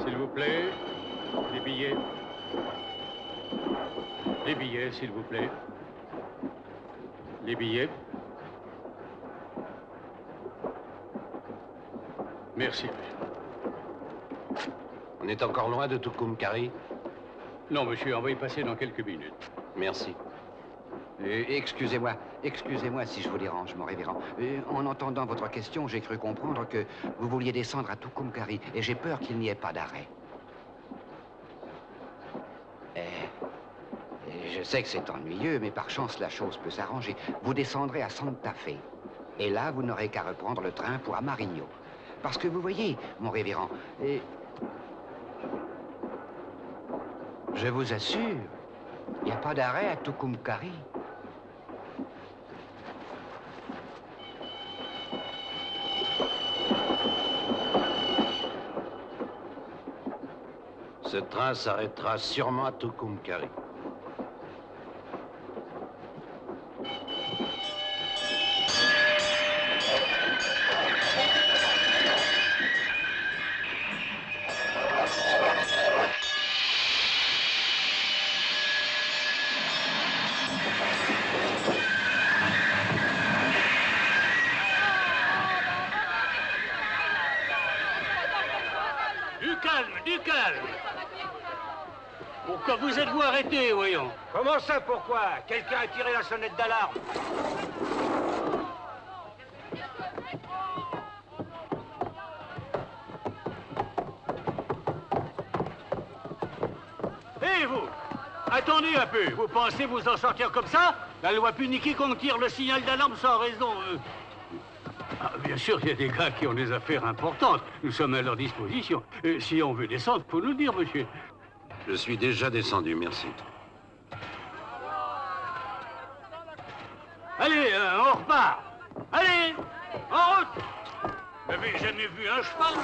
S'il vous plaît, les billets. Les billets, s'il vous plaît. Les billets. Merci. On est encore loin de Tucumcari? Non, monsieur, on va y passer dans quelques minutes. Merci. Excusez-moi si je vous dérange, mon révérend. En entendant votre question, j'ai cru comprendre que vous vouliez descendre à Tucumcari, et j'ai peur qu'il n'y ait pas d'arrêt. Je sais que c'est ennuyeux, mais par chance, la chose peut s'arranger. Vous descendrez à Santa Fe, et là, vous n'aurez qu'à reprendre le train pour Amarillo. Parce que vous voyez, mon révérend, je vous assure, il n'y a pas d'arrêt à Tucumcari. Ce train s'arrêtera sûrement à Tucumcari. Pourquoi vous êtes-vous arrêté, voyons? Comment ça, pourquoi? Quelqu'un a tiré la sonnette d'alarme. Hé, vous! Attendez un peu. Vous pensez vous en sortir comme ça? La loi punit quiconque tire le signal d'alarme sans raison. Ah, bien sûr, il y a des gars qui ont des affaires importantes. Nous sommes à leur disposition. Si on veut descendre, faut nous dire, monsieur. Je suis déjà descendu, merci. Allez, on repart. Allez, en route. Vous n'avez jamais vu un cheval?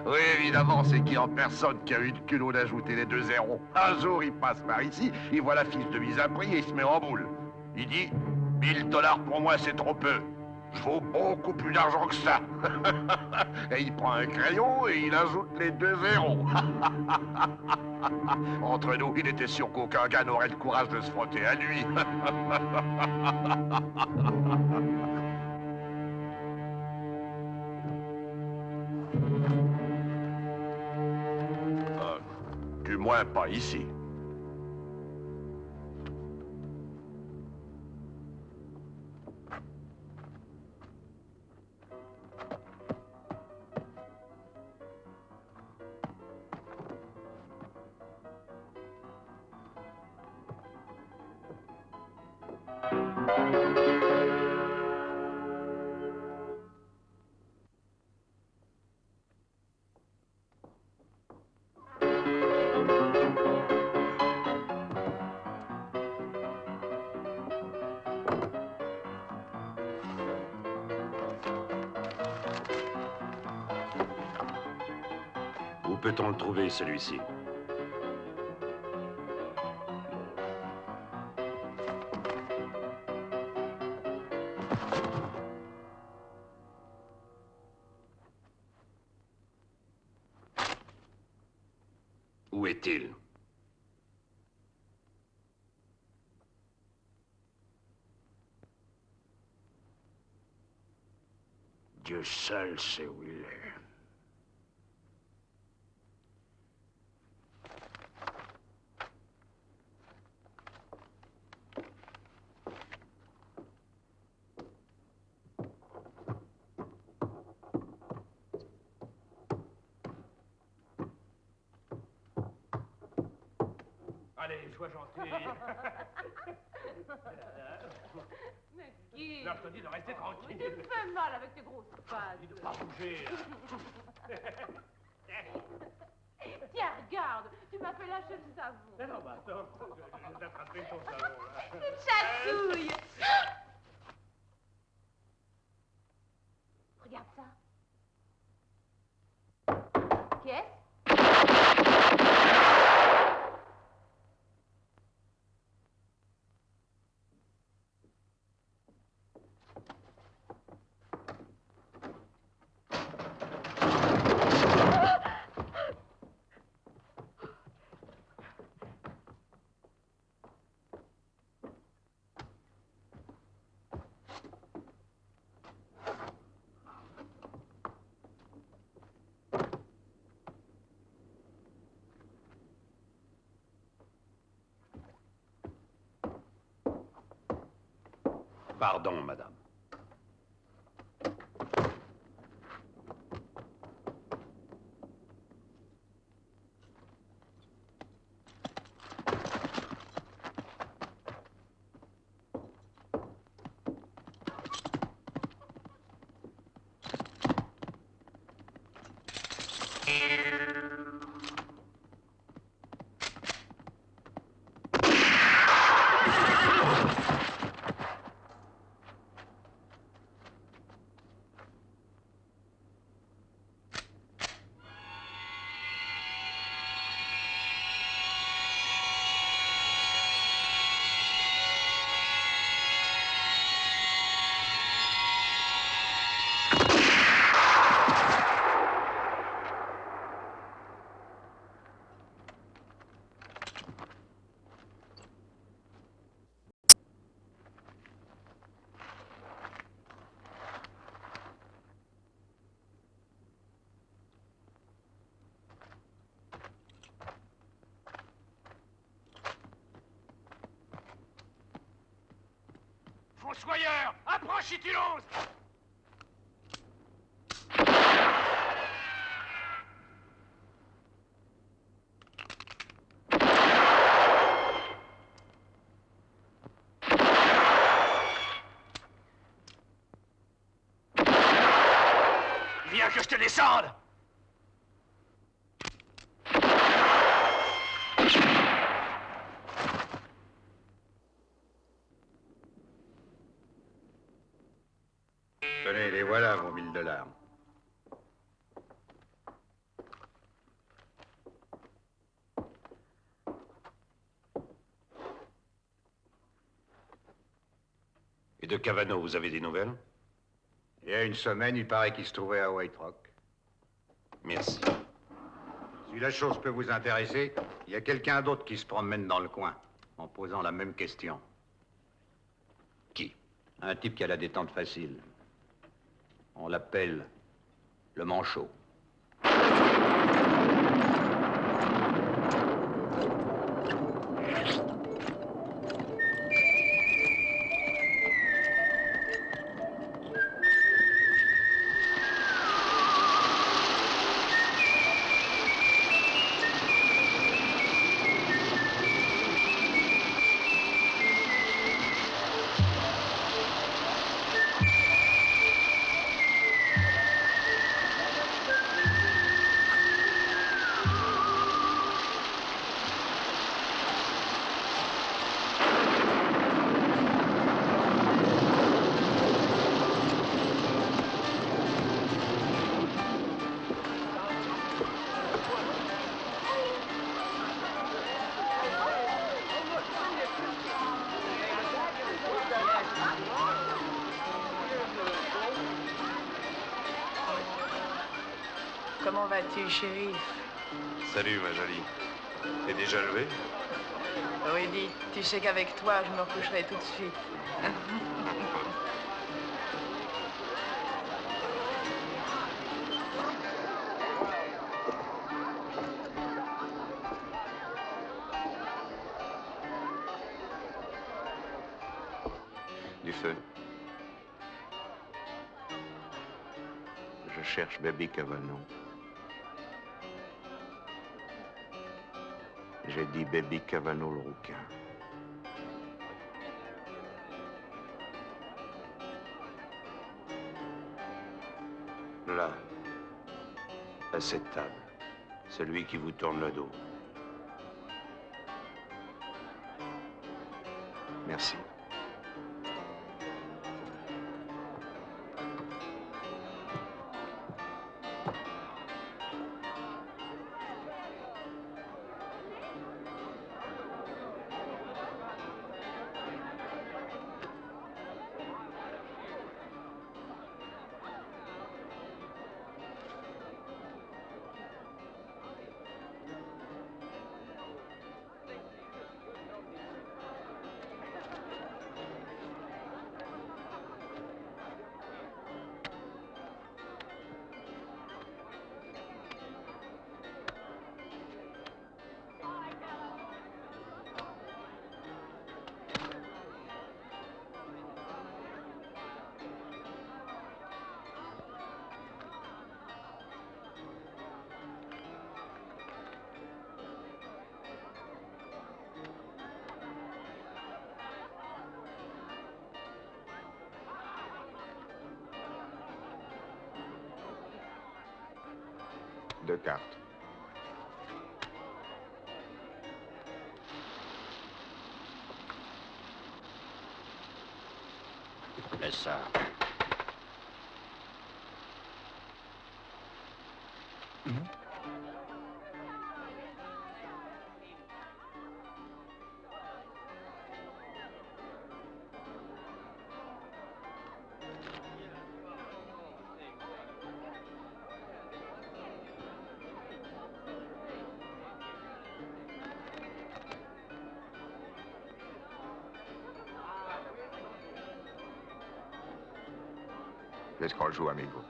Oui, évidemment, c'est qui en personne qui a eu le culot d'ajouter les 2 zéros. Un jour, il passe par ici, il voit la fiche de mise à prix et il se met en boule. Il dit, 1000 $ pour moi, c'est trop peu. Je vaux beaucoup plus d'argent que ça. Et il prend un crayon et il ajoute les 2 zéros. Entre nous, il était sûr qu'aucun gars n'aurait le courage de se frotter à lui. Du moins, pas ici. Où peut-on le trouver, celui-ci? Où est-il? Dieu seul sait où il est. Allez, sois gentil. Mais Guy, Là, je te dis de rester tranquille. tu me fais mal avec tes grosses pattes. Dis de pas bouger. Tiens, regarde, tu m'as fait lâcher le savon. Mais non, bah attends, je vais attraper ton savon, là. Une chatouille. Regarde ça. Qu'est-ce? Pardon, madame. Fossoyeur, approche si tu l'oses. Viens que je te descende. Tenez, les voilà, vos $1000. Et de Cavano, vous avez des nouvelles? Il y a une semaine, il paraît qu'il se trouvait à White Rock. Merci. Si la chose peut vous intéresser, il y a quelqu'un d'autre qui se promène dans le coin, en posant la même question. Qui? Un type qui a la détente facile. On l'appelle le manchot. Comment vas-tu, chérie? Salut, ma jolie. T'es déjà levé? Rudy, tu sais qu'avec toi, je me recoucherai tout de suite. Du feu. Je cherche Baby Cavano. J'ai dit Baby Cavano le rouquin. Là, à cette table. Celui qui vous tourne le dos. Merci. Deux cartes. Laisse ça. Laisse qu'on joue, amigo.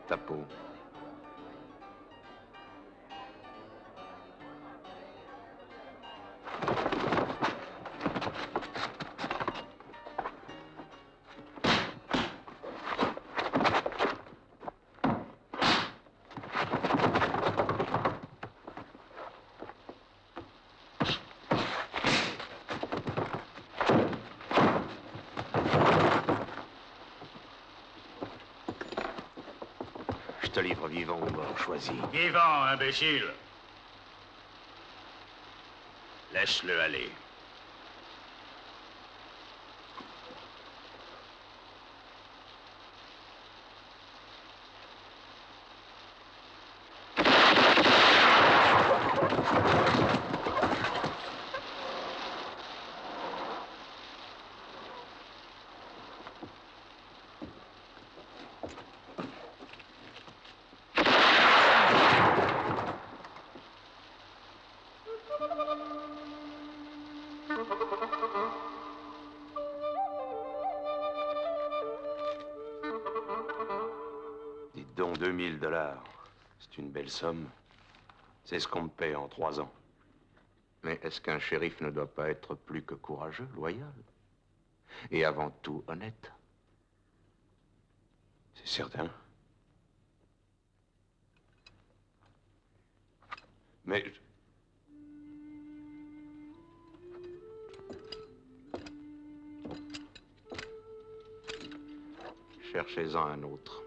Ta peau. te livre vivant ou mort, choisis. Vivant, imbécile. Laisse-le aller. Dites donc, 2000 $. C'est une belle somme. C'est ce qu'on me paie en 3 ans. Mais est-ce qu'un shérif ne doit pas être plus que courageux, loyal? Et avant tout, honnête? C'est certain. Mais... cherchez-en un autre.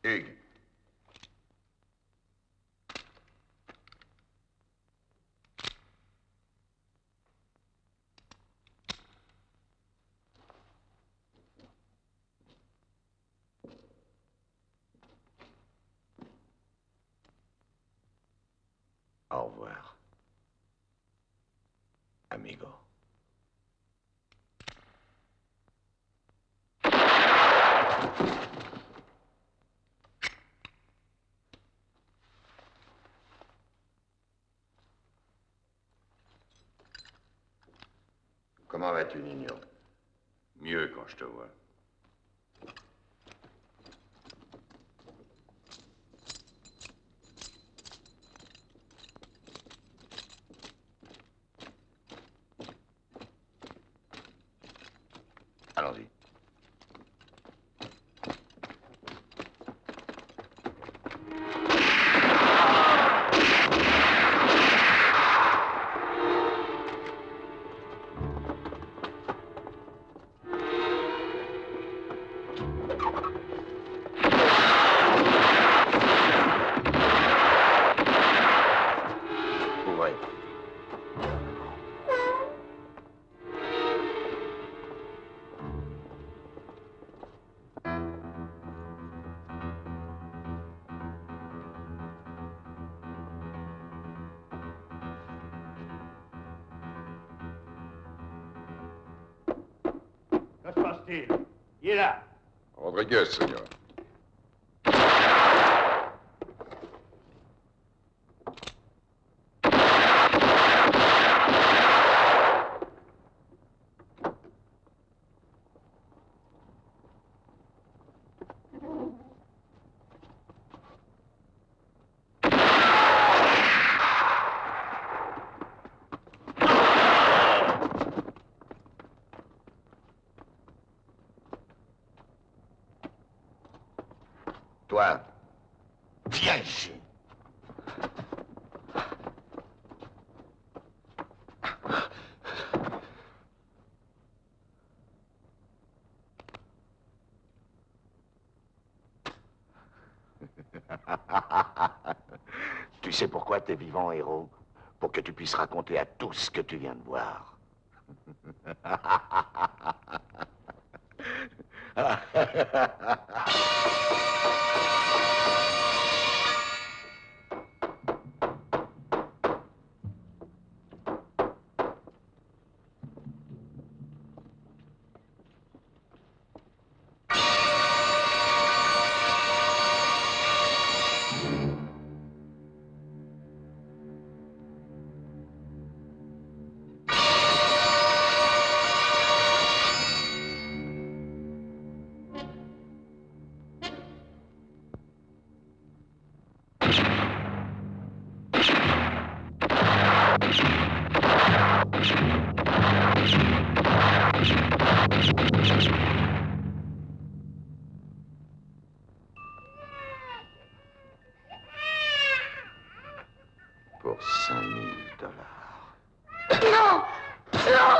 Hugues. Au revoir, amigo. Comment vas-tu, Nino? Mieux quand je te vois. Allons-y. Ouvrez. Que se passe-t-il? Il est là. Rodriguez, señor. Toi, viens ici. Tu sais pourquoi t'es vivant, héros? Pour que tu puisses raconter à tous ce que tu viens de voir. Pour $5000. Non! Non!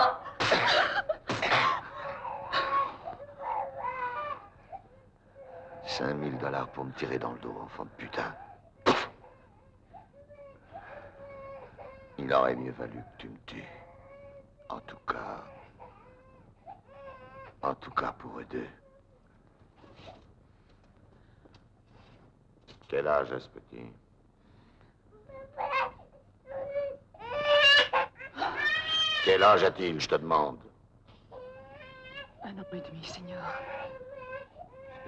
$5000 pour me tirer dans le dos, enfant de putain. Il aurait mieux valu que tu me tues. En tout cas pour eux deux. Quel âge a ce petit? Quel âge a-t-il, je te demande? 1 an et demi, Seigneur.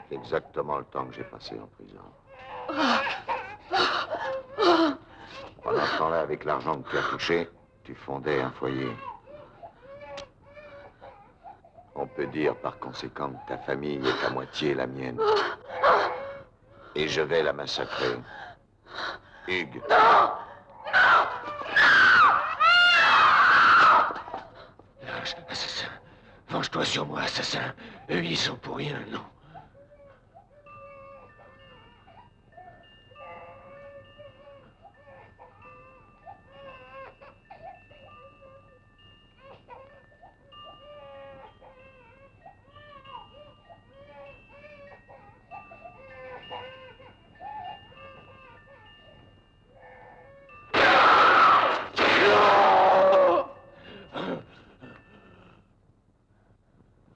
C'est exactement le temps que j'ai passé en prison. Pendant ce temps-là, avec l'argent que tu as touché, tu fondais un foyer. On peut dire par conséquent que ta famille est à moitié la mienne. Et je vais la massacrer. Hugues. Assassin, venge-toi sur moi, assassin. Eux, ils sont pour rien, non?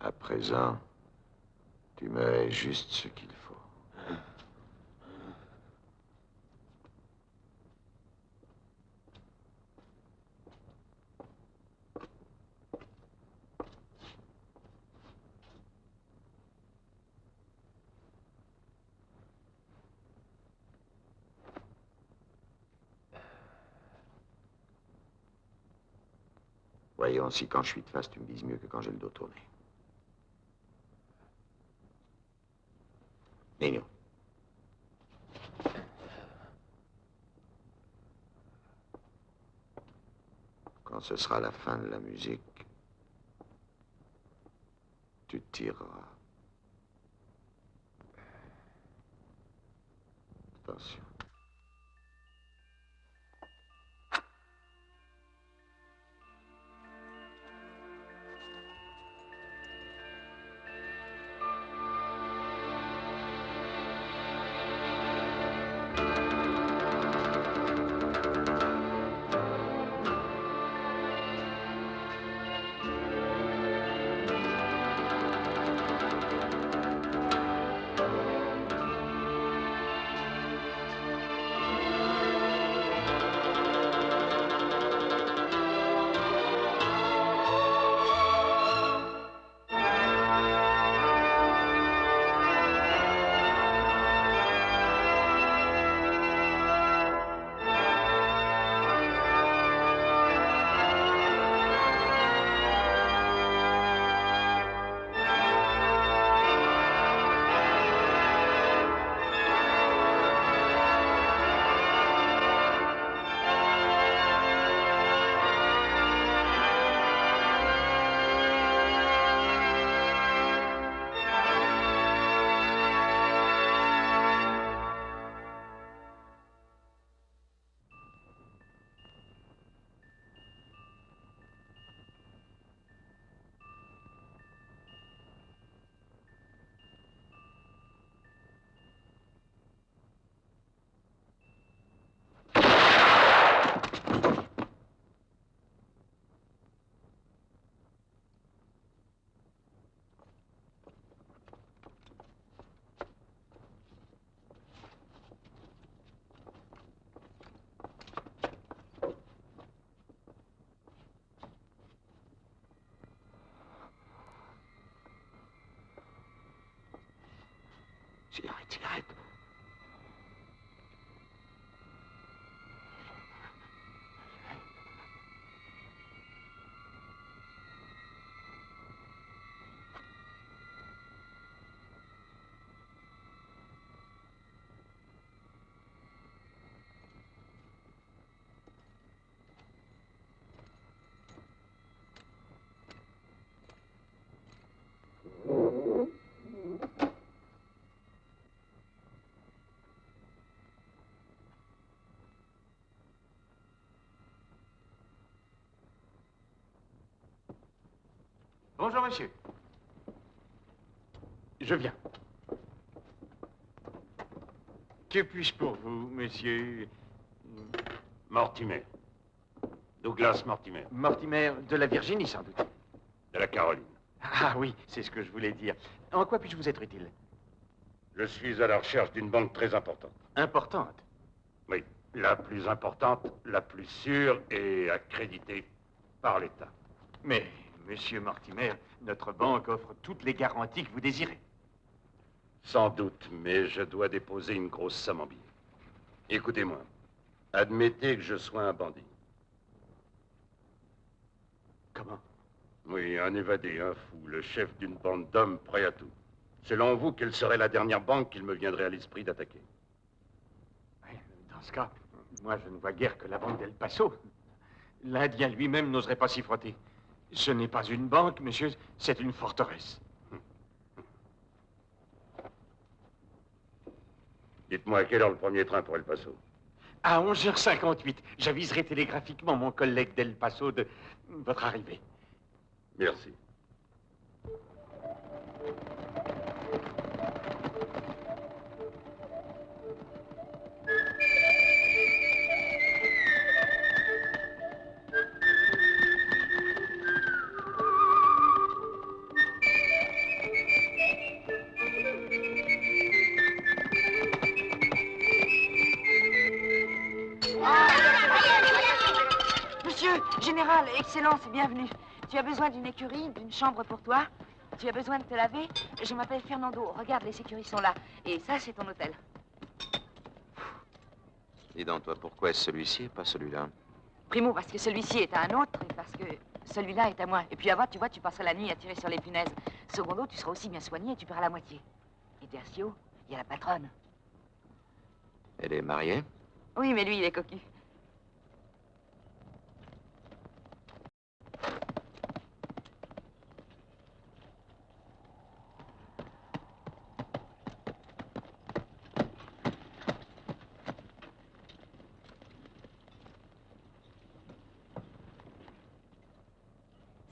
À présent, tu me hais juste ce qu'il faut. Voyons si quand je suis de face, tu me vises mieux que quand j'ai le dos tourné. Nino. Quand ce sera la fin de la musique, Tu tireras. Attention. Cigarette, cigarette. Bonjour, monsieur. Je viens. Que puis-je pour vous, monsieur... Mortimer. Douglas Mortimer. Mortimer de la Virginie, sans doute. De la Caroline. Ah oui, c'est ce que je voulais dire. En quoi puis-je vous être utile? Je suis à la recherche d'une banque très importante. Importante? Oui, la plus importante, la plus sûre et accréditée par l'État. Mais, monsieur Mortimer, notre banque offre toutes les garanties que vous désirez. Sans doute, mais je dois déposer une grosse somme en billets. Écoutez-moi, admettez que je sois un bandit. Comment? Oui, un évadé, un fou, le chef d'une bande d'hommes prêts à tout. Selon vous, quelle serait la dernière banque qu'il me viendrait à l'esprit d'attaquer? Oui, dans ce cas, moi je ne vois guère que la banque d'El Paso. L'Indien lui-même n'oserait pas s'y frotter. Ce n'est pas une banque, monsieur, c'est une forteresse. Dites-moi, à quelle heure le premier train pour El Paso? À 11h58, j'aviserai télégraphiquement mon collègue d'El Paso de votre arrivée. Merci. Monsieur, général, excellence, bienvenue. Tu as besoin d'une écurie, d'une chambre pour toi? Tu as besoin de te laver? Je m'appelle Fernando. Regarde, les sécuries sont là. Et ça, c'est ton hôtel. Dis donc, toi, pourquoi est-ce celui-ci et pas celui-là? Primo, parce que celui-ci est à un autre et parce que celui-là est à moi. Et puis avant, tu vois, tu passeras la nuit à tirer sur les punaises. Secondo, tu seras aussi bien soigné et tu paieras la moitié. Et tertio, il y a la patronne. Elle est mariée? Oui, mais lui, il est cocu.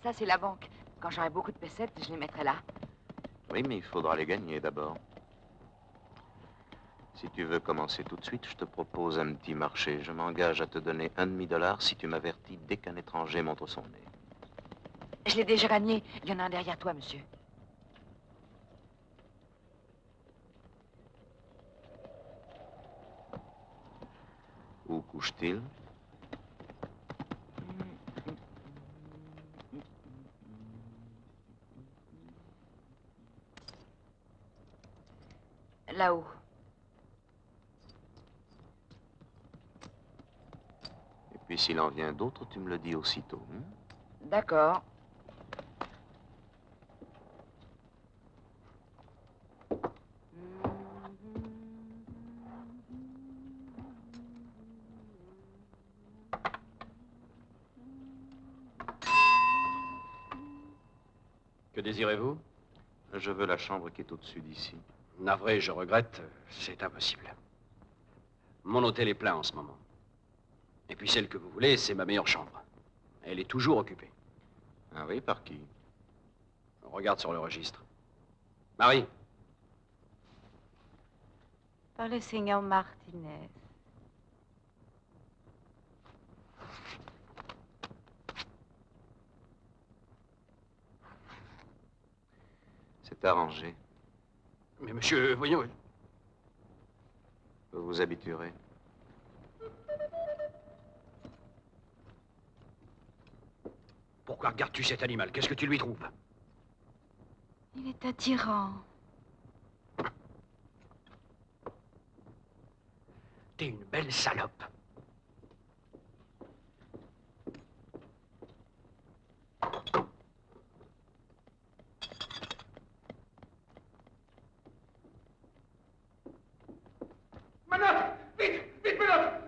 Ça, c'est la banque. Quand j'aurai beaucoup de pesettes, je les mettrai là. Oui, mais il faudra les gagner d'abord. Si tu veux commencer tout de suite, je te propose un petit marché. Je m'engage à te donner $1,5 si tu m'avertis dès qu'un étranger montre son nez. Je l'ai déjà gagné. Il y en a un derrière toi, monsieur. Où couche-t-il? Là-haut. Et puis s'il en vient d'autres, tu me le dis aussitôt. Hein? D'accord. Que désirez-vous? Je veux la chambre qui est au-dessus d'ici. Navré, je regrette, c'est impossible. Mon hôtel est plein en ce moment. Et puis celle que vous voulez, c'est ma meilleure chambre. Elle est toujours occupée. Ah oui, par qui? On regarde sur le registre. Marie. Par le Seigneur Martinez. C'est arrangé. Mais monsieur, voyons... Vous vous habituerez. Pourquoi regardes-tu cet animal? Qu'est-ce que tu lui trouves? Il est attirant. T'es une belle salope. Manotte! Vite! Vite, Manotte!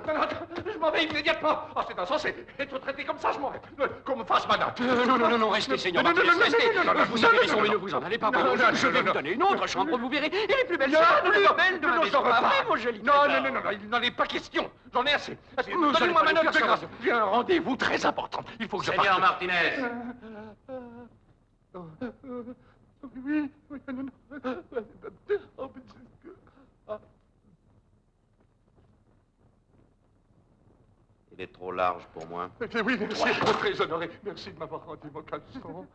Manotte! Je m'en vais immédiatement! Oh, c'est insensé! Être traité comme ça, je m'en vais! Qu'on me fasse Manotte! Non, restez, Seigneur Martinez, restez! Vous avez raison, mais ne vous en allez pas, pardon. Je vais vous donner une autre chambre, vous verrez. Et les plus belles chambres, les plus belles de ma maison. Pas vrai, mon joli Non, il n'en est pas question! J'en ai assez! Donnez-moi Manotte, de grâce! J'ai un rendez-vous très important. Il faut que je parte. Seigneur Martinez. Oui, Il est trop large pour moi. Oui, merci, être très honoré. Merci de m'avoir rendu mon caleçon.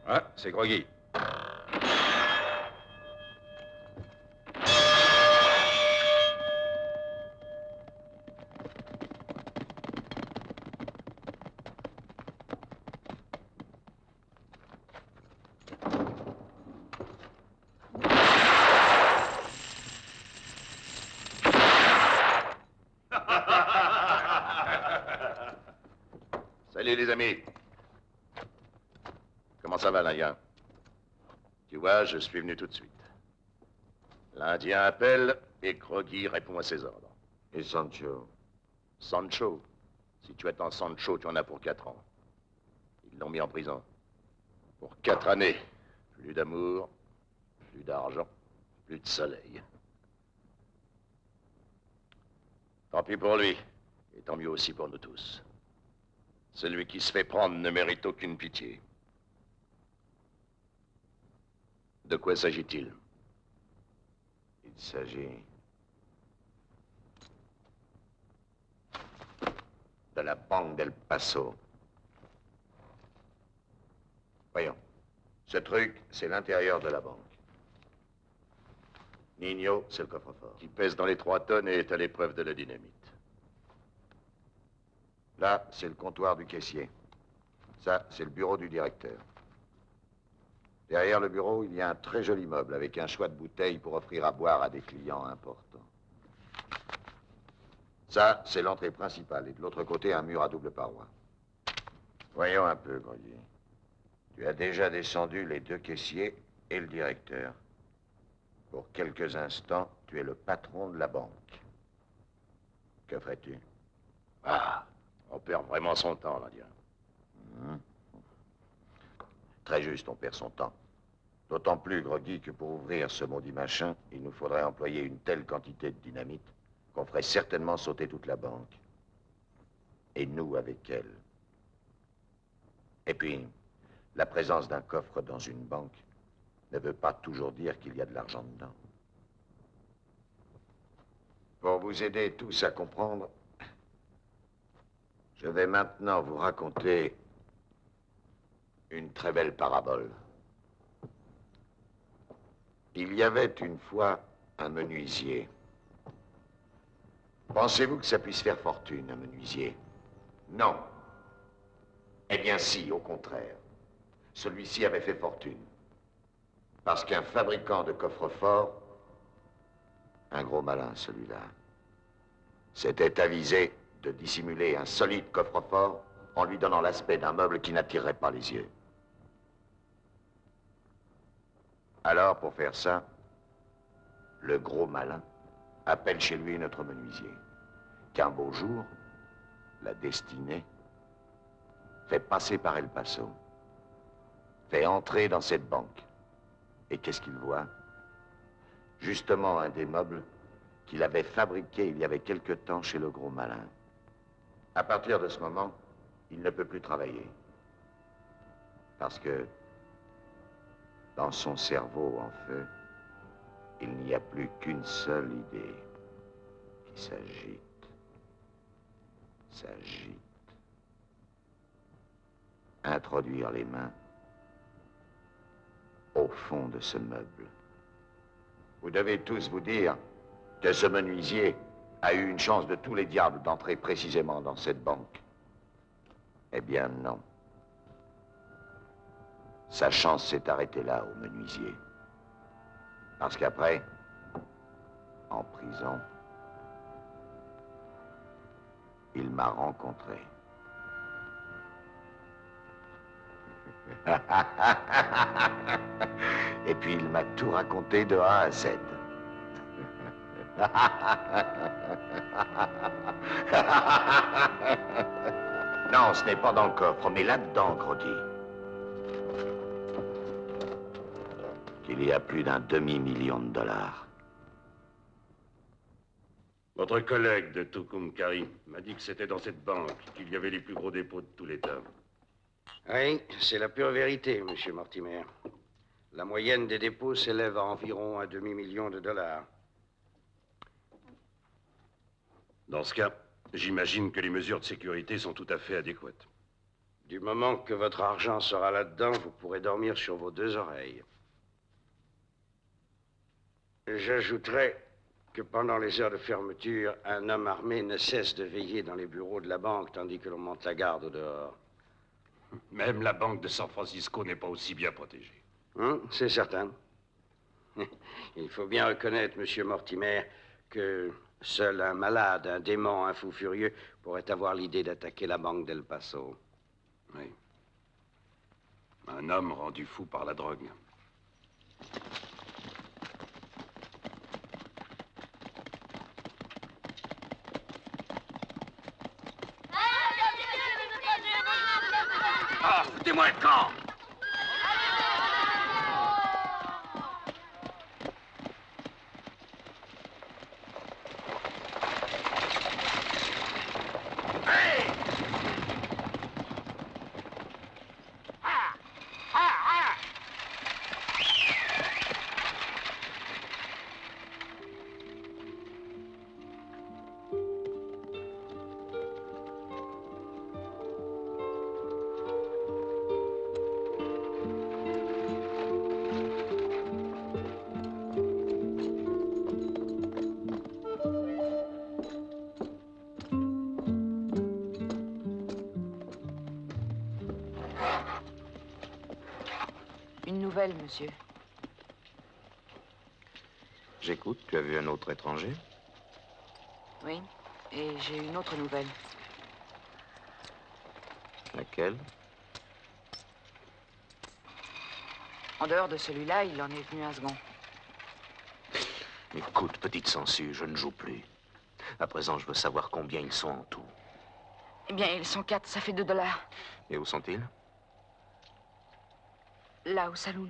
Ah, c'est Groggy. Salut les amis. Comment ça va, l'Indien? Tu vois, je suis venu tout de suite. L'Indien appelle et Groggy répond à ses ordres. Et Sancho? Sancho? Si tu attends Sancho, tu en as pour 4 ans. Ils l'ont mis en prison. Pour 4 années. Plus d'amour, plus d'argent, plus de soleil. Tant pis pour lui. Et tant mieux aussi pour nous tous. Celui qui se fait prendre ne mérite aucune pitié. De quoi s'agit-il? Il s'agit de la banque d'El Paso. Voyons, ce truc, c'est l'intérieur de la banque. Nino, c'est le coffre-fort. Qui pèse dans les 3 tonnes et est à l'épreuve de la dynamite. Là, c'est le comptoir du caissier. Ça, c'est le bureau du directeur. Derrière le bureau, il y a un très joli meuble avec un choix de bouteilles pour offrir à boire à des clients importants. Ça, c'est l'entrée principale. Et de l'autre côté, un mur à double paroi. Voyons un peu, Grody. Tu as déjà descendu les 2 caissiers et le directeur. Pour quelques instants, tu es le patron de la banque. Que ferais-tu? Ah, on perd vraiment son temps, l'Indien. Très juste, on perd son temps. D'autant plus, Groggy, que pour ouvrir ce maudit machin, il nous faudrait employer une telle quantité de dynamite qu'on ferait certainement sauter toute la banque. Et nous avec elle. Et puis, la présence d'un coffre dans une banque ne veut pas toujours dire qu'il y a de l'argent dedans. Pour vous aider tous à comprendre, je vais maintenant vous raconter une très belle parabole. Il y avait une fois un menuisier. Pensez-vous que ça puisse faire fortune, un menuisier? Non. Eh bien si, au contraire. Celui-ci avait fait fortune. Parce qu'un fabricant de coffres-forts, un gros malin celui-là, s'était avisé de dissimuler un solide coffre-fort en lui donnant l'aspect d'un meuble qui n'attirerait pas les yeux. Alors, pour faire ça, le gros malin appelle chez lui notre menuisier, qu'un beau jour, la destinée fait passer par El Paso, fait entrer dans cette banque. Et qu'est-ce qu'il voit? Justement un des meubles qu'il avait fabriqué il y avait quelque temps chez le gros malin. À partir de ce moment, il ne peut plus travailler. Parce que dans son cerveau en feu, il n'y a plus qu'une seule idée qui s'agite, s'agite. Introduire les mains au fond de ce meuble. Vous devez tous vous dire que ce menuisier a eu une chance de tous les diables d'entrer précisément dans cette banque. Eh bien, non. Sa chance s'est arrêtée là, au menuisier. Parce qu'après, en prison, il m'a rencontré. Et puis il m'a tout raconté de A à Z. Non, ce n'est pas dans le coffre, mais là-dedans, Grody. Qu'il y a plus d'un demi-million de dollars. Votre collègue de Tucumcari m'a dit que c'était dans cette banque qu'il y avait les plus gros dépôts de tout l'État. Oui, c'est la pure vérité, monsieur Mortimer. La moyenne des dépôts s'élève à environ un demi-million de dollars. Dans ce cas, j'imagine que les mesures de sécurité sont tout à fait adéquates. Du moment que votre argent sera là-dedans, vous pourrez dormir sur vos 2 oreilles. J'ajouterais que pendant les heures de fermeture, un homme armé ne cesse de veiller dans les bureaux de la banque tandis que l'on monte la garde au dehors. Même la banque de San Francisco n'est pas aussi bien protégée. C'est certain. Il faut bien reconnaître, monsieur Mortimer, que seul un malade, un démon, un fou furieux pourrait avoir l'idée d'attaquer la banque d'El Paso. Oui. Un homme rendu fou par la drogue. Ah, foutez-moi le camp! nouvelles, monsieur. J'écoute, tu as vu un autre étranger? Oui, et j'ai une autre nouvelle. Laquelle? En dehors de celui-là, il en est venu un second. Écoute, petite sangsue, je ne joue plus. À présent, je veux savoir combien ils sont en tout. Eh bien, ils sont 4, ça fait $2. Et où sont-ils? Là, au saloon.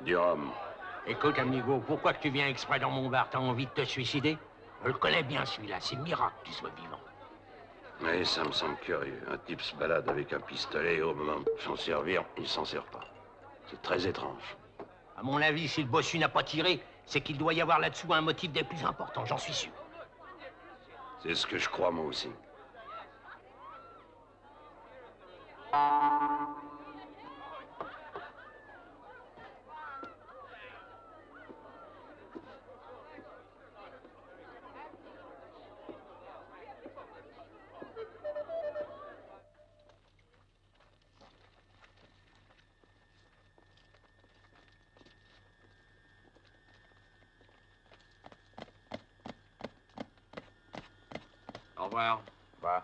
Durham. Écoute, amigo, pourquoi que tu viens exprès dans mon bar? T'as envie de te suicider? Je le connais bien, celui-là. C'est miracle qu'il soit vivant. Oui, ça me semble curieux. Un type se balade avec un pistolet et au moment de s'en servir, il s'en sert pas. C'est très étrange. À mon avis, si le bossu n'a pas tiré, c'est qu'il doit y avoir là-dessous un motif des plus importants, j'en suis sûr. C'est ce que je crois, moi aussi. Au revoir. Va.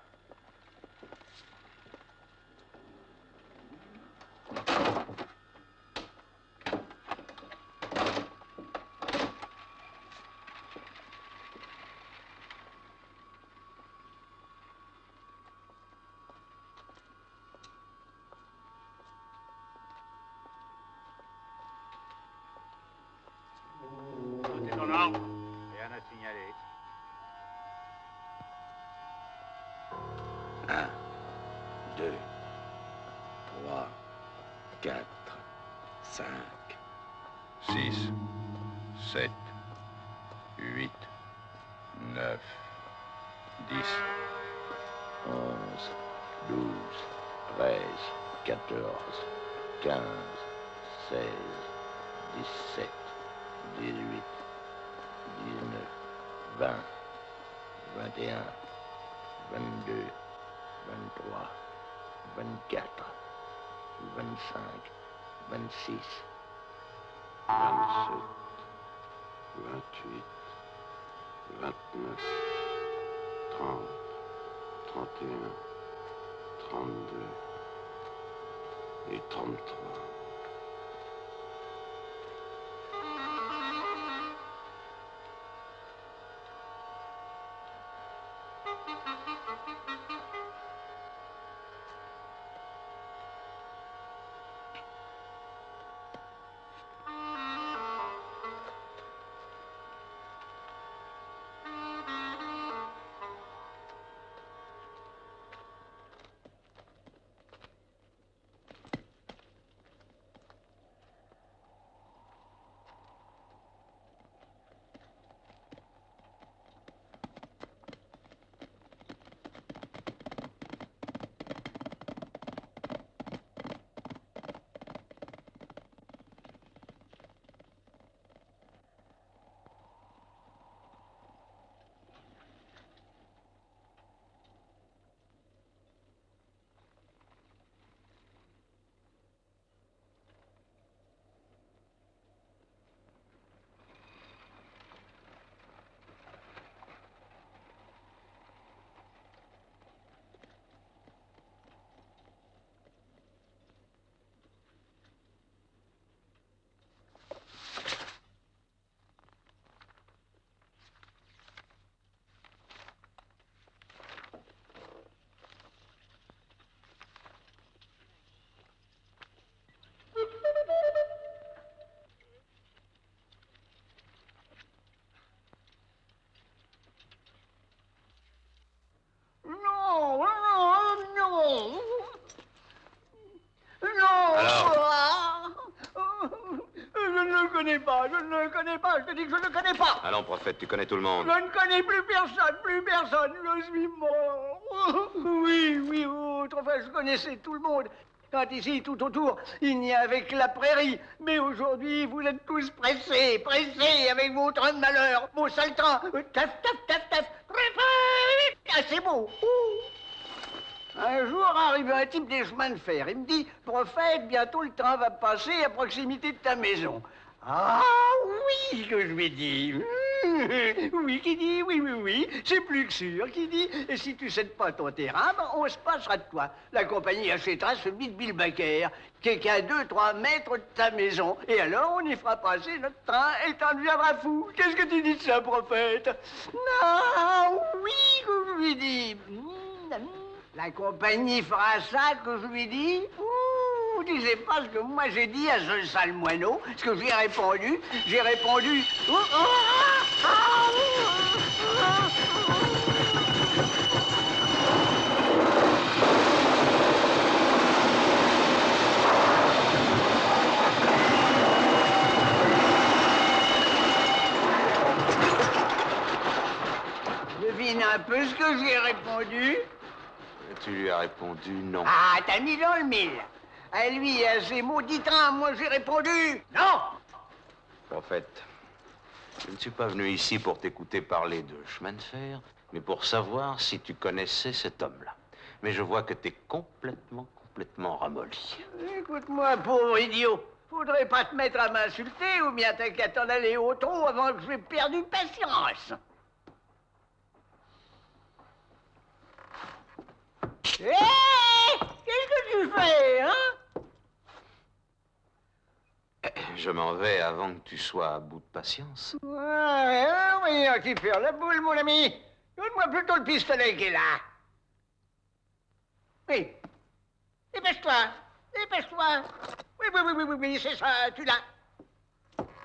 Tout est en ordre. Rien à signaler. 1, 2, 3, 4, 5, 6, 7, 8, 9, 10, 11, 12, 13, 14, 15, 16, 17, 18, 19, 20, 21, 22, 23, 24, 25, 26, 27, 28, 29, 30, 31, 32 et 33. te dis que je ne connais pas. Allons, prophète, tu connais tout le monde. Je ne connais plus personne, je suis mort. Oui, autrefois je connaissais tout le monde. Quand ici, tout autour, il n'y avait que la prairie. Mais aujourd'hui, vous êtes tous pressés avec votre malheur, vos saltans. Taf, très vite. Ah, c'est beau. Un jour arrive un type des chemins de fer. Il me dit, prophète, bientôt le train va passer à proximité de ta maison. Ah oui, que je lui dis. Oui, qui dit, oui, c'est plus que sûr, qui dit, et si tu cèdes pas ton terrain, ben, on se passera de toi. La compagnie achètera celui de Bill Baker, qui est qu'à 2-3 mètres de ta maison, et alors on y fera passer notre train et t'en deviendras fou. Qu'est-ce que tu dis de ça, prophète? Non, oui, que je lui dis. La compagnie fera ça, que je lui dis. Vous disiez pas ce que moi j'ai dit à ce sale moineau, ce que j'ai répondu. Devine un peu ce que j'ai répondu. Tu lui as répondu non. Ah, t'as mis dans le mille. À lui, à ces maudits trains, moi j'ai répondu non. Prophète, je ne suis pas venu ici pour t'écouter parler de chemin de fer, mais pour savoir si tu connaissais cet homme-là. Mais je vois que t'es complètement ramolli. Écoute-moi, pauvre idiot. Faudrait pas te mettre à m'insulter, ou bien t'as qu'à t'en aller au trou avant que j'ai perdu patience. Hé! Qu'est-ce que tu fais, hein? Je m'en vais avant que tu sois à bout de patience. Oui, qui fait la boule, mon ami. Donne-moi plutôt le pistolet qui est là. Oui. Dépêche-toi. Oui, c'est ça, tu l'as.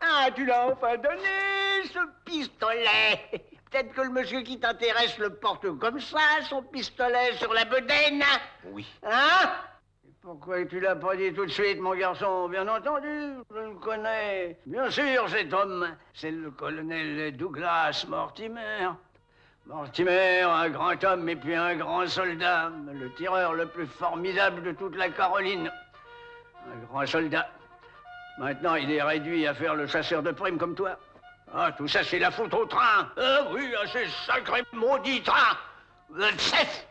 Ah, tu l'as enfin donné, ce pistolet. Peut-être que le monsieur qui t'intéresse le porte comme ça, son pistolet sur la bedaine. Oui. Hein? Pourquoi tu l'as pas dit tout de suite, mon garçon? Bien entendu, je le connais. Bien sûr, cet homme, c'est le colonel Douglas Mortimer. Mortimer, un grand homme et puis un grand soldat, le tireur le plus formidable de toute la Caroline. Un grand soldat. Maintenant, il est réduit à faire le chasseur de primes comme toi. Ah, tout ça, c'est la faute au train. Ah oui, à ces sacrés maudits trains. Chef!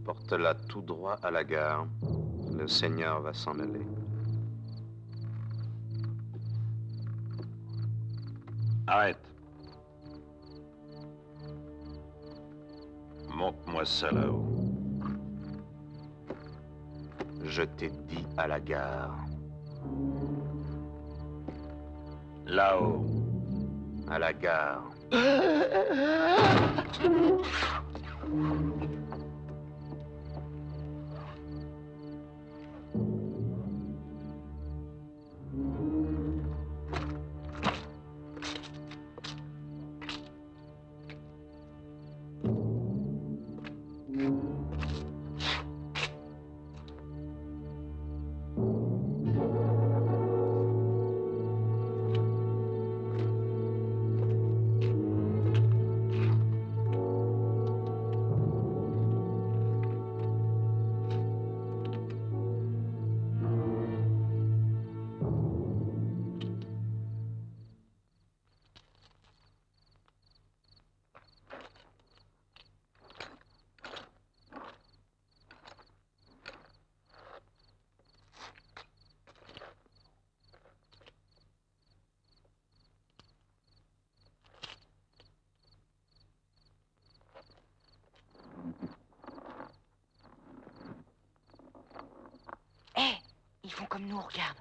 Porte-la tout droit à la gare. Le Seigneur va s'en aller. Arrête. Montre-moi ça là-haut. Je t'ai dit à la gare. Là-haut. À la gare. font comme nous, regarde.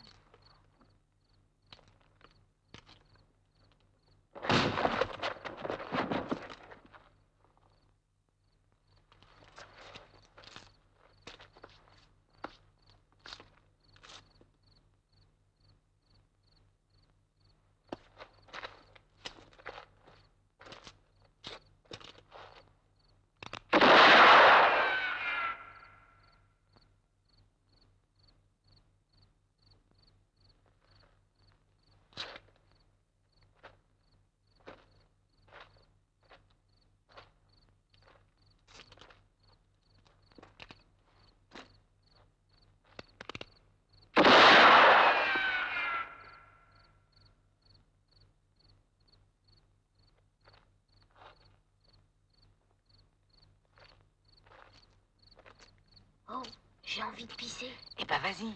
Oh, j'ai envie de pisser. Eh ben, vas-y.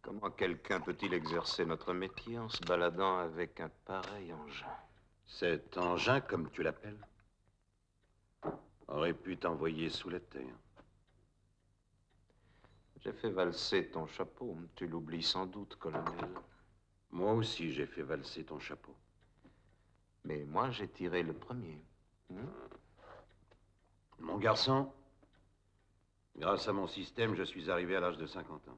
Comment quelqu'un peut-il exercer notre métier en se baladant avec un pareil engin? Cet engin, comme tu l'appelles, aurait pu t'envoyer sous la terre. J'ai fait valser ton chapeau. Tu l'oublies sans doute, colonel. Moi aussi, j'ai fait valser ton chapeau. Mais moi, j'ai tiré le premier. Mon garçon, grâce à mon système, je suis arrivé à l'âge de 50 ans.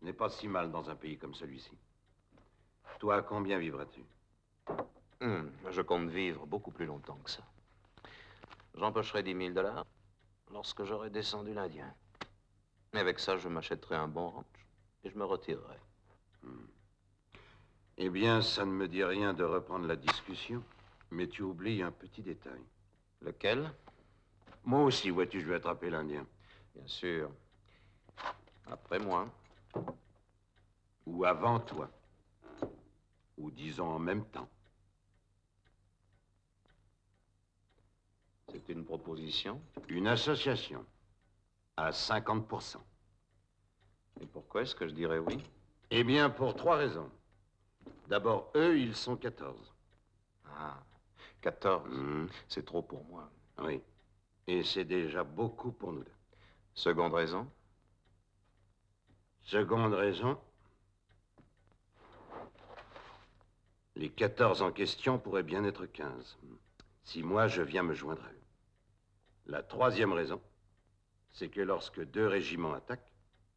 Ce n'est pas si mal dans un pays comme celui-ci. Toi, à combien vivras-tu? Je compte vivre beaucoup plus longtemps que ça. J'empocherai 10 000 $ lorsque j'aurai descendu l'Indien. Et avec ça, je m'achèterai un bon ranch et je me retirerai. Eh bien, ça ne me dit rien de reprendre la discussion, mais tu oublies un petit détail. Lequel? Moi aussi, vois-tu, je vais attraper l'Indien. Bien sûr. Après moi. Ou avant toi. Ou disons en même temps. C'est une proposition? Une association. À 50%. Et pourquoi est-ce que je dirais oui? Eh bien, pour 3 raisons. D'abord, eux, ils sont 14. Ah, 14. C'est trop pour moi. Oui. Et c'est déjà beaucoup pour nous deux. Seconde raison? Seconde raison, les 14 en question pourraient bien être 15. Si moi, je viens me joindre à eux. La troisième raison, c'est que lorsque 2 régiments attaquent,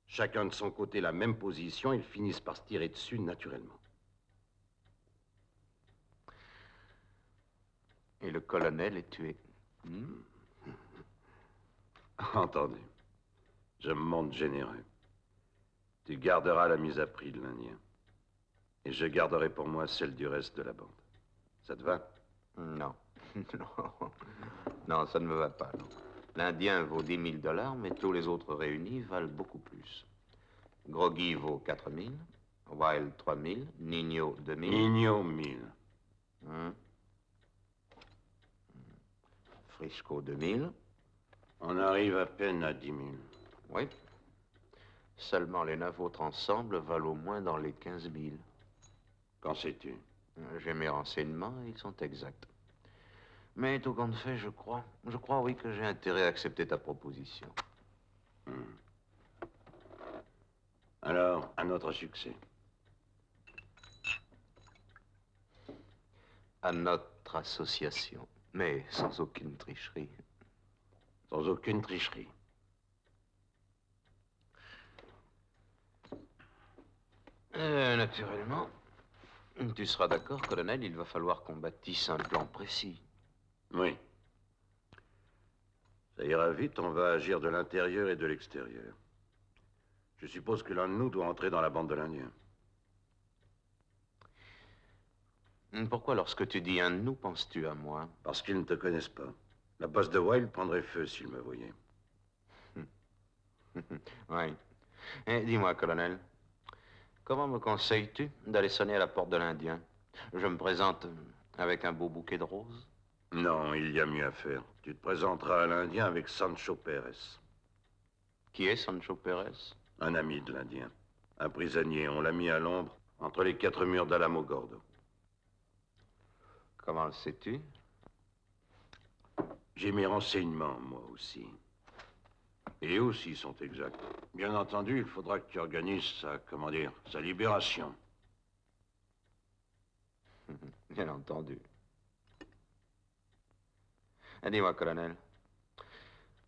chacun de son côté la même position, ils finissent par se tirer dessus naturellement. Et le colonel est tué. Entendu. Je me montre généreux. Tu garderas la mise à prix de l'Indien. Et je garderai pour moi celle du reste de la bande. Ça te va? Non. Non. Non, ça ne me va pas, non. L'Indien vaut 10 000 $, mais tous les autres réunis valent beaucoup plus. Groggy vaut 4000. Wild, 3000. Nino, 2000. Nino, 1000. Frisco, 2000. On arrive à peine à 10 000. Oui. Seulement les 9 autres ensemble valent au moins dans les 15 000. Qu'en sais-tu? J'ai mes renseignements et ils sont exacts. Mais tout compte fait, je crois, oui, que j'ai intérêt à accepter ta proposition. Alors, à notre succès. À notre association, mais sans aucune tricherie. Sans aucune tricherie. Naturellement, tu seras d'accord, colonel, il va falloir qu'on bâtisse un plan précis. Oui. Ça ira vite, on va agir de l'intérieur et de l'extérieur. Je suppose que l'un de nous doit entrer dans la bande de l'Indien. Pourquoi, lorsque tu dis un de nous, penses-tu à moi? Parce qu'ils ne te connaissent pas. La poste de Wild prendrait feu s'ils me voyaient. Oui. Et dis-moi, colonel, comment me conseilles-tu d'aller sonner à la porte de l'Indien? Je me présente avec un beau bouquet de roses? Non, il y a mieux à faire. Tu te présenteras à l'Indien avec Sancho Pérez. Qui est Sancho Pérez? Un ami de l'Indien. Un prisonnier. On l'a mis à l'ombre entre les 4 murs d'Alamo Gordo. Comment le sais-tu? J'ai mes renseignements, moi aussi. Et eux aussi sont exacts. Bien entendu, il faudra que tu organises sa libération. Bien entendu. Dis-moi, colonel,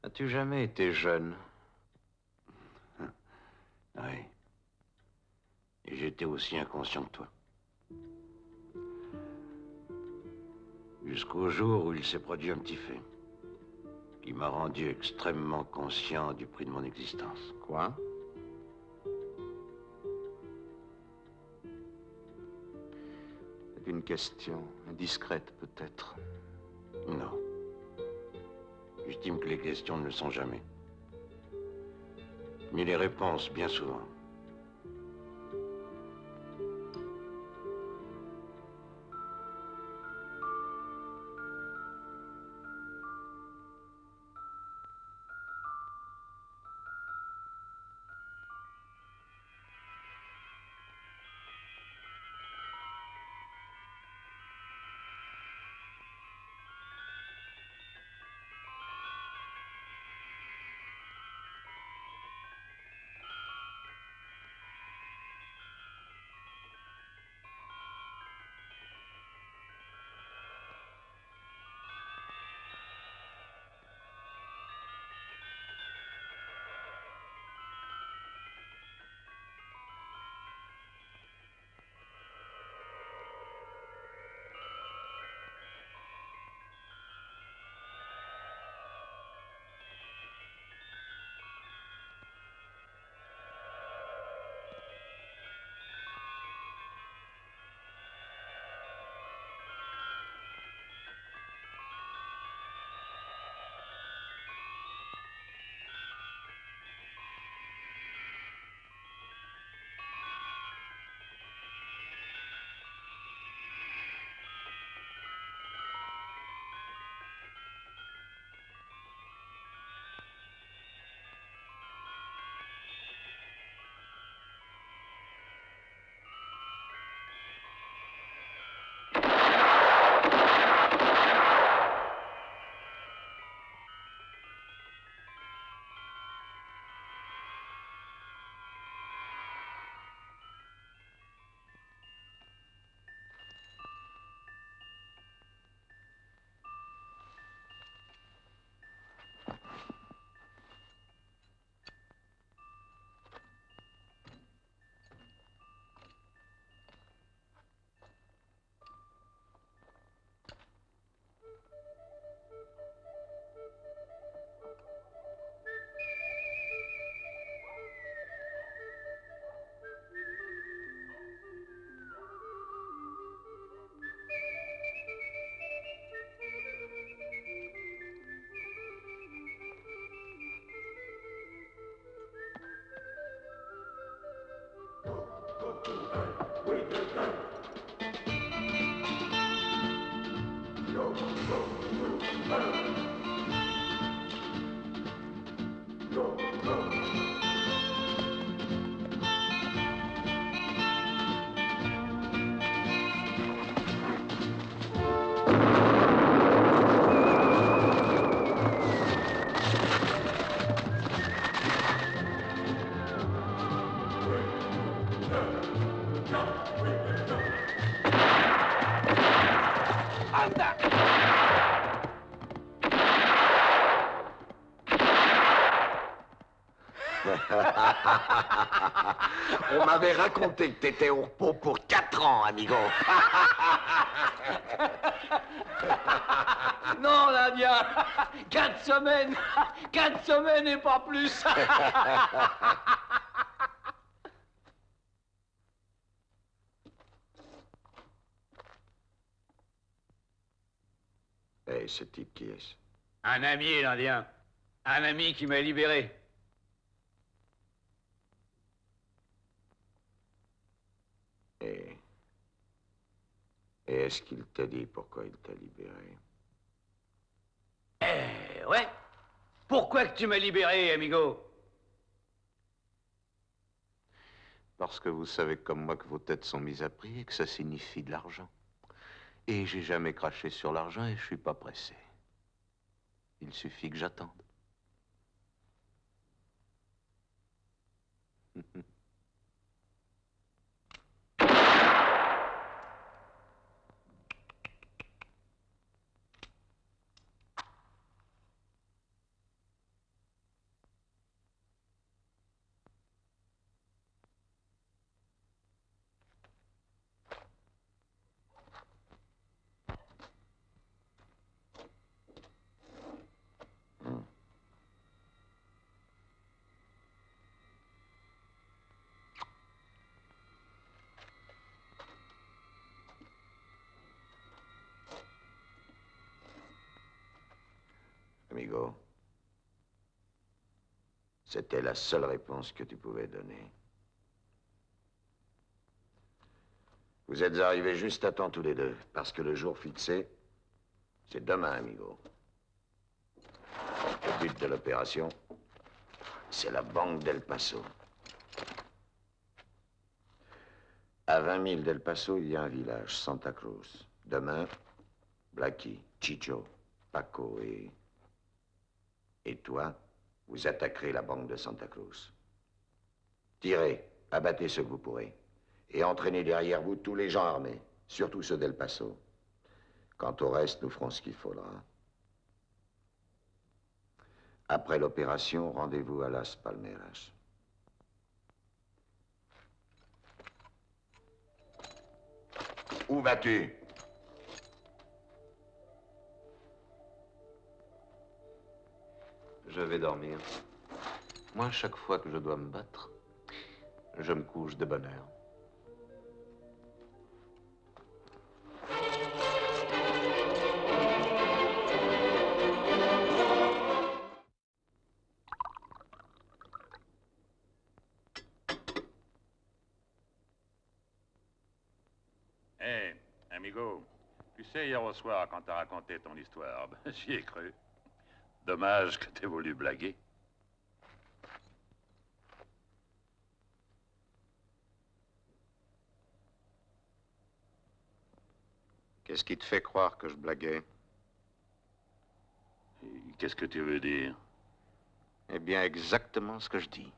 as-tu jamais été jeune? Oui. Et j'étais aussi inconscient que toi. Jusqu'au jour où il s'est produit un petit fait qui m'a rendu extrêmement conscient du prix de mon existence. Quoi? C'est une question indiscrète, peut-être. Non. J'estime que les questions ne le sont jamais. Mais les réponses, bien souvent. Anda! On m'avait raconté que t'étais au repos pour 4 ans, amigo. Non, l'Indien, 4 semaines, 4 semaines et pas plus. Hey, ce type qui est-ce? Un ami, l'Indien. Un ami qui m'a libéré. Et est-ce qu'il t'a dit pourquoi il t'a libéré? Ouais. Pourquoi que tu m'as libéré, amigo? Parce que vous savez comme moi que vos têtes sont mises à prix et que ça signifie de l'argent. Et j'ai jamais craché sur l'argent et je suis pas pressé. Il suffit que j'attende. Amigo, c'était la seule réponse que tu pouvais donner. Vous êtes arrivés juste à temps tous les deux, parce que le jour fixé, c'est demain, amigo. Le but de l'opération, c'est la banque d'El Paso. À 20 000 d'El Paso, il y a un village, Santa Cruz. Demain, Blackie, Chicho, Paco et toi, vous attaquerez la banque de Santa Cruz. Tirez, abattez ce que vous pourrez. Et entraînez derrière vous tous les gens armés, surtout ceux d'El Paso. Quant au reste, nous ferons ce qu'il faudra. Après l'opération, rendez-vous à Las Palmeras. Où vas-tu? Je vais dormir. Moi, chaque fois que je dois me battre, je me couche de bonne heure. Hé, amigo, tu sais, hier au soir, quand t'as raconté ton histoire, j'y ai cru. Dommage que t'aies voulu blaguer. Qu'est-ce qui te fait croire que je blaguais? Qu'est-ce que tu veux dire? Eh bien, exactement ce que je dis.